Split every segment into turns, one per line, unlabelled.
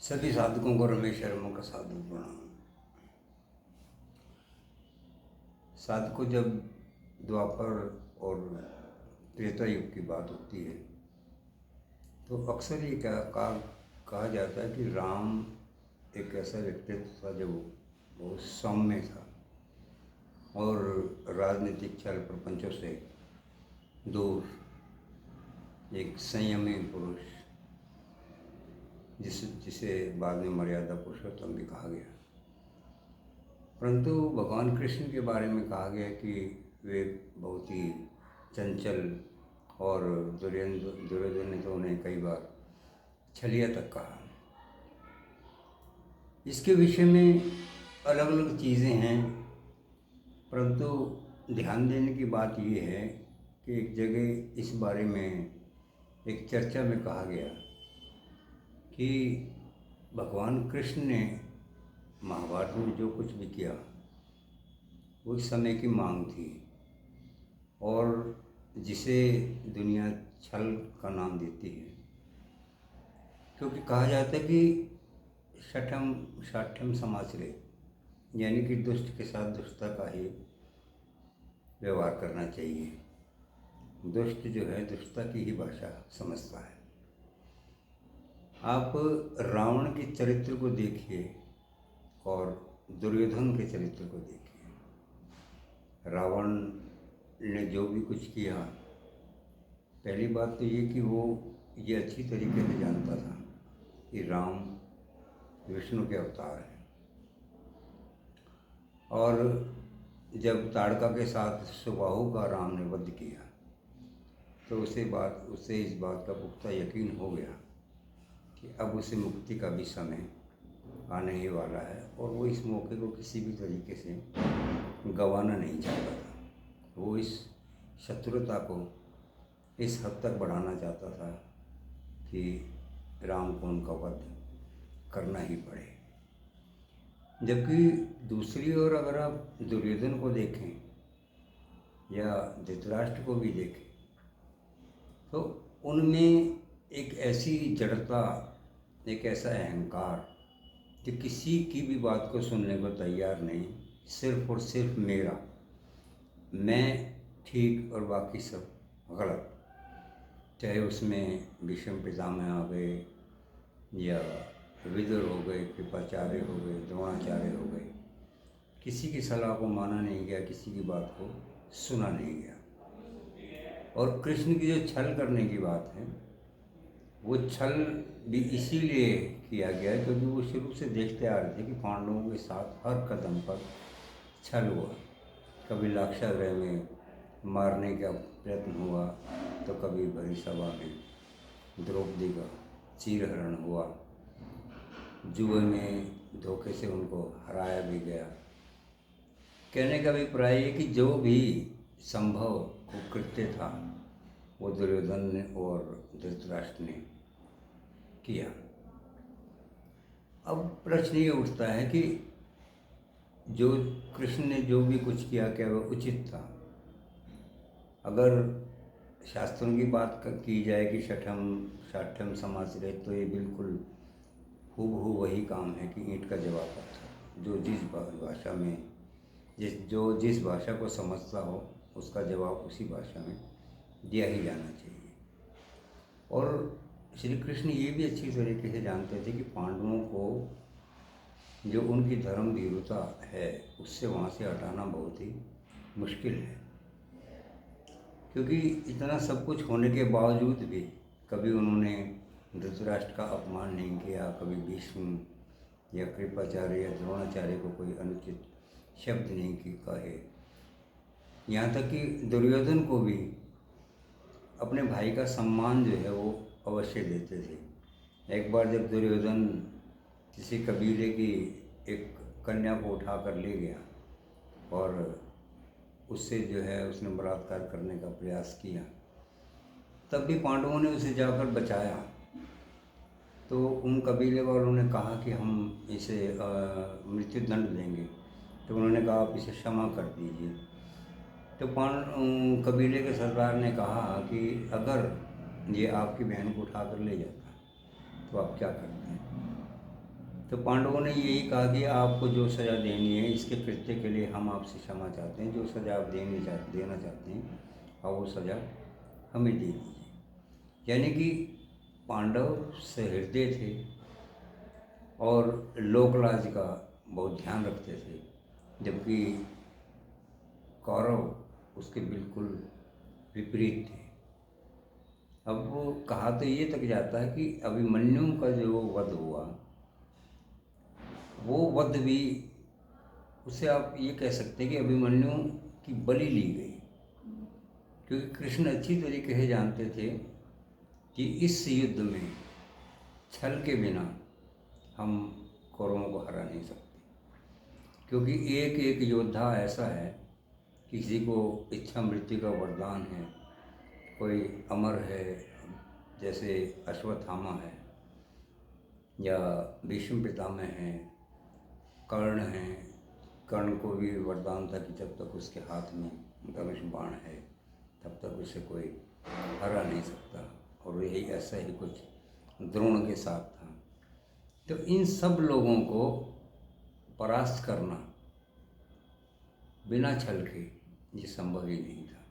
सभी साधकों को रमेश शर्मा का साधु प्रणाम। साधकों, जब द्वापर और त्रेता युग की बात होती है तो अक्सर ये कहा जाता है कि राम एक ऐसा व्यक्तित्व था जो बहुत सौम्य था और राजनीतिक छल प्रपंचों से दूर, एक संयमी पुरुष जिसे बाद में मर्यादा पुरुषोत्तम भी कहा गया। परंतु भगवान कृष्ण के बारे में कहा गया कि वे बहुत ही चंचल, और दुर्योधन ने तो उन्हें कई बार छलिया तक कहा। इसके विषय में अलग अलग चीज़ें हैं, परंतु ध्यान देने की बात यह है कि एक जगह इस बारे में एक चर्चा में कहा गया कि भगवान कृष्ण ने महाभारत में जो कुछ भी किया वो इस समय की मांग थी, और जिसे दुनिया छल का नाम देती है, क्योंकि कहा जाता है कि शाठ्यम समाचरे, यानी कि दुष्ट के साथ दुष्टता का ही व्यवहार करना चाहिए। दुष्ट जो है दुष्टता की ही भाषा समझता है। आप रावण के चरित्र को देखिए और दुर्योधन के चरित्र को देखिए। रावण ने जो भी कुछ किया, पहली बात तो ये कि वो ये अच्छी तरीके से जानता था कि राम विष्णु के अवतार हैं, और जब ताड़का के साथ सुबाहु का राम ने वध किया तो उसे इस बात का पुख्ता यकीन हो गया कि अब उसे मुक्ति का भी समय आने ही वाला है, और वो इस मौके को किसी भी तरीके से गंवाना नहीं चाहता था। वो इस शत्रुता को इस हद तक बढ़ाना चाहता था कि राम को उनका वध करना ही पड़े। जबकि दूसरी ओर अगर आप दुर्योधन को देखें या धृतराष्ट्र को भी देखें तो उनमें एक ऐसी जड़ता, एक ऐसा अहंकार कि किसी की भी बात को सुनने को तैयार नहीं, सिर्फ और सिर्फ मैं ठीक और बाकी सब गलत। चाहे उसमें भीष्म पितामह आ गए या विदुर हो गए, कृपाचार्य हो गए, द्रोणाचार्य हो गए, किसी की सलाह को माना नहीं गया, किसी की बात को सुना नहीं गया। और कृष्ण की जो छल करने की बात है, वो छल भी इसीलिए किया गया क्योंकि वो शुरू से देखते आ रहे थे कि पांडवों के साथ हर कदम पर छल हुआ। कभी लाक्षागृह में मारने का प्रयत्न हुआ तो कभी भरी सभा में द्रौपदी का चीरहरण हुआ, जुए में धोखे से उनको हराया भी गया। कहने का अभिप्राय है कि जो भी संभव कुकृत्य था वो दुर्योधन ने और धृतराष्ट्र ने किया। अब प्रश्न ये उठता है कि जो कृष्ण ने जो भी कुछ किया, क्या वह उचित था? अगर शास्त्रों की बात की जाए कि शाठ्यम समाचरे, तो ये बिल्कुल हूबहू वही काम है कि ईंट का जवाब पत्थर। जो जिस भाषा को समझता हो उसका जवाब उसी भाषा में दिया ही जाना चाहिए। और श्री कृष्ण ये भी अच्छी तरीके से जानते थे कि पांडवों को जो उनकी धर्म भीरुता है उससे वहाँ से हटाना बहुत ही मुश्किल है, क्योंकि इतना सब कुछ होने के बावजूद भी कभी उन्होंने धृतराष्ट्र का अपमान नहीं किया, कभी भीष्म या कृपाचार्य या द्रोणाचार्य को कोई अनुचित शब्द नहीं कहे। यहाँ तक कि दुर्योधन को भी अपने भाई का सम्मान जो है वो अवश्य देते थे। एक बार जब दुर्योधन किसी कबीले की एक कन्या को उठा कर ले गया और उससे जो है उसने बलात्कार करने का प्रयास किया, तब भी पांडवों ने उसे जाकर बचाया। तो उन कबीले वालों ने कहा कि हम इसे मृत्यु दंड देंगे, तो उन्होंने कहा आप इसे क्षमा कर दीजिए। तो कबीले के सरदार ने कहा कि अगर ये आपकी बहन को उठा कर ले जाता तो आप क्या करते हैं? तो पांडवों ने यही कहा कि आपको जो सज़ा देनी है इसके कृत्य के लिए हम आपसे क्षमा चाहते हैं, जो सज़ा आप देना चाहते हैं और वो सज़ा हमें दे दीजिए। यानी कि पांडव सहृदय थे और लोकलाज का बहुत ध्यान रखते थे, जबकि कौरव उसके बिल्कुल विपरीत थे। अब वो कहा तो ये तक जाता है कि अभिमन्यु का जो वध हुआ वो वध भी, उसे आप ये कह सकते हैं कि अभिमन्यु की बलि ली गई, क्योंकि कृष्ण अच्छी तरीके से जानते थे कि इस युद्ध में छल के बिना हम कौरवों को हरा नहीं सकते, क्योंकि एक एक योद्धा ऐसा है, किसी को इच्छा मृत्यु का वरदान है, कोई अमर है जैसे अश्वत्थामा है, या भीष्म पितामह हैं, कर्ण हैं। कर्ण को भी वरदान था कि जब तक उसके हाथ में धनुष बाण है तब तक उसे कोई हरा नहीं सकता, और यही ऐसा ही कुछ द्रोण के साथ था। तो इन सब लोगों को परास्त करना बिना छल के ये संभव ही नहीं था।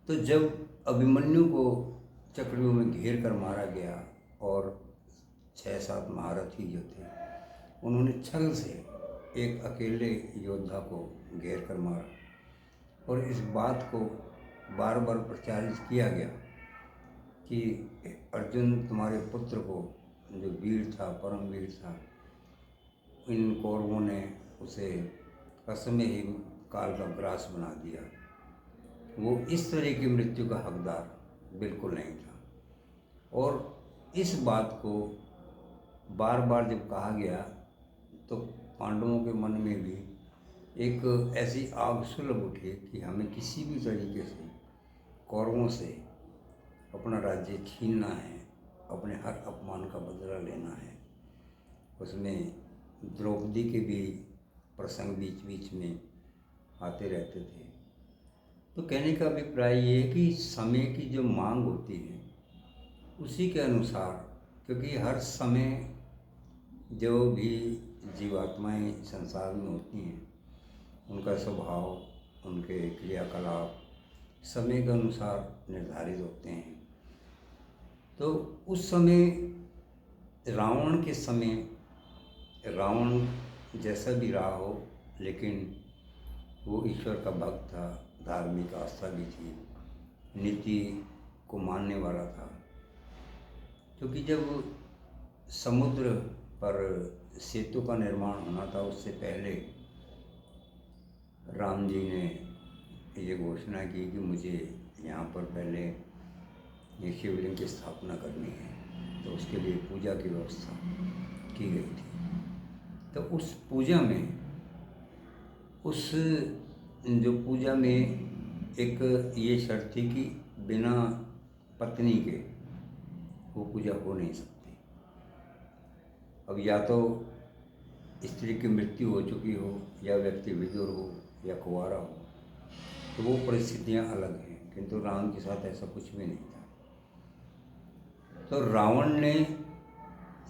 तो जब अभिमन्यु को चक्रव्यूह में घेर कर मारा गया और 6-7 महारथी जो थे उन्होंने छल से एक अकेले योद्धा को घेर कर मारा, और इस बात को बार बार प्रचारित किया गया कि अर्जुन तुम्हारे पुत्र को, जो वीर था, परम वीर था, इन कौरवों ने उसे असमय ही काल का ग्रास बना दिया। वो इस तरह की मृत्यु का हकदार बिल्कुल नहीं था। और इस बात को बार बार जब कहा गया तो पांडवों के मन में भी एक ऐसी आग सुलग उठी कि हमें किसी भी तरीके से कौरवों से अपना राज्य छीनना है, अपने हर अपमान का बदला लेना है। उसमें द्रौपदी के भी प्रसंग बीच बीच में आते रहते थे। तो कहने का अभिप्राय ये है कि समय की जो मांग होती है उसी के अनुसार, क्योंकि हर समय जो भी जीवात्माएं संसार में होती हैं उनका स्वभाव, उनके क्रियाकलाप समय के अनुसार निर्धारित होते हैं। तो उस समय रावण के समय, रावण जैसा भी रहा हो, लेकिन वो ईश्वर का भक्त था, धार्मिक आस्था भी थी, नीति को मानने वाला था। क्योंकि जब समुद्र पर सेतु का निर्माण होना था उससे पहले राम जी ने ये घोषणा की कि मुझे यहाँ पर पहले ये शिवलिंग की स्थापना करनी है, तो उसके लिए पूजा की व्यवस्था की गई थी। तो उस पूजा में, उस जो पूजा में एक ये शर्त थी कि बिना पत्नी के वो पूजा हो नहीं सकती। अब या तो स्त्री की मृत्यु हो चुकी हो, या व्यक्ति विधुर हो, या कुंवारा हो, तो वो परिस्थितियाँ अलग हैं, किंतु राम के साथ ऐसा कुछ भी नहीं था। तो रावण ने,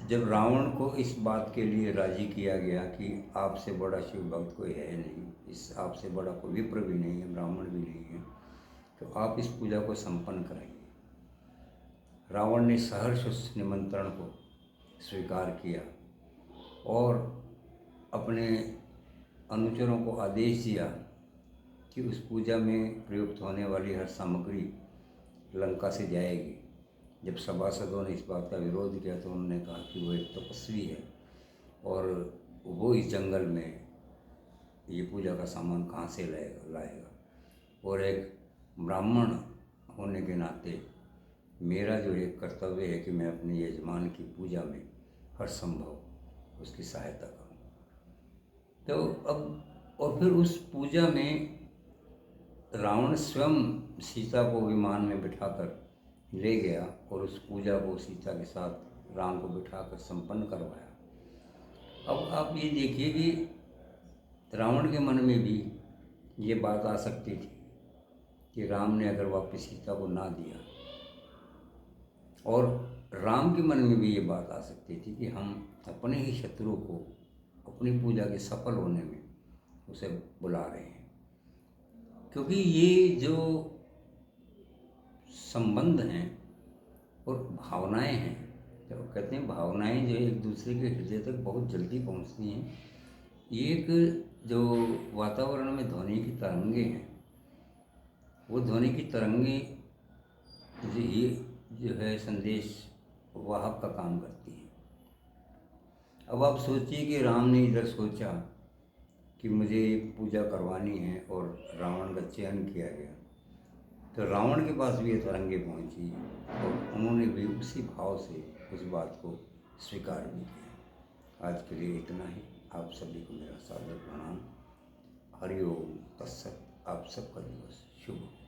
जब रावण को इस बात के लिए राजी किया गया कि आपसे बड़ा शिव भक्त कोई है नहीं, इस आपसे बड़ा कोई विप्र भी नहीं है, ब्राह्मण भी नहीं है, तो आप इस पूजा को संपन्न कराइए। रावण ने सहर्ष उस निमंत्रण को स्वीकार किया और अपने अनुचरों को आदेश दिया कि उस पूजा में प्रयुक्त होने वाली हर सामग्री लंका से जाएगी। जब सभासदों ने इस बात का विरोध किया तो उन्होंने कहा कि वो एक तपस्वी है और वो इस जंगल में ये पूजा का सामान कहाँ से लाएगा, और एक ब्राह्मण होने के नाते मेरा जो एक कर्तव्य है कि मैं अपने यजमान की पूजा में हर संभव उसकी सहायता करूं। तो अब और फिर उस पूजा में रावण स्वयं सीता को विमान में बिठाकर ले गया और उस पूजा को सीता के साथ राम को बिठाकर संपन्न करवाया। अब आप ये देखिए कि रावण के मन में भी ये बात आ सकती थी कि राम ने अगर वापस सीता को ना दिया, और राम के मन में भी ये बात आ सकती थी कि हम अपने ही शत्रु को अपनी पूजा के सफल होने में उसे बुला रहे हैं, क्योंकि ये जो संबंध हैं और भावनाएं हैं, जब कहते हैं भावनाएं जो एक दूसरे के हृदय तक बहुत जल्दी पहुंचती हैं, ये एक जो वातावरण में ध्वनि की तरंगे हैं, वो ध्वनि की तरंगे ये जो है संदेश वाहक का काम करती है। अब आप सोचिए कि राम ने इधर सोचा कि मुझे पूजा करवानी है और रावण का चयन किया गया, तो रावण के पास भी ये तरंगे पहुंची और उन्होंने भी उसी भाव से उस बात को स्वीकार भी किया। आज के लिए इतना ही। आप सभी को मेरा सादर प्रणाम। हरि ओम तत्सत। आप सबका दिवस शुभ हो।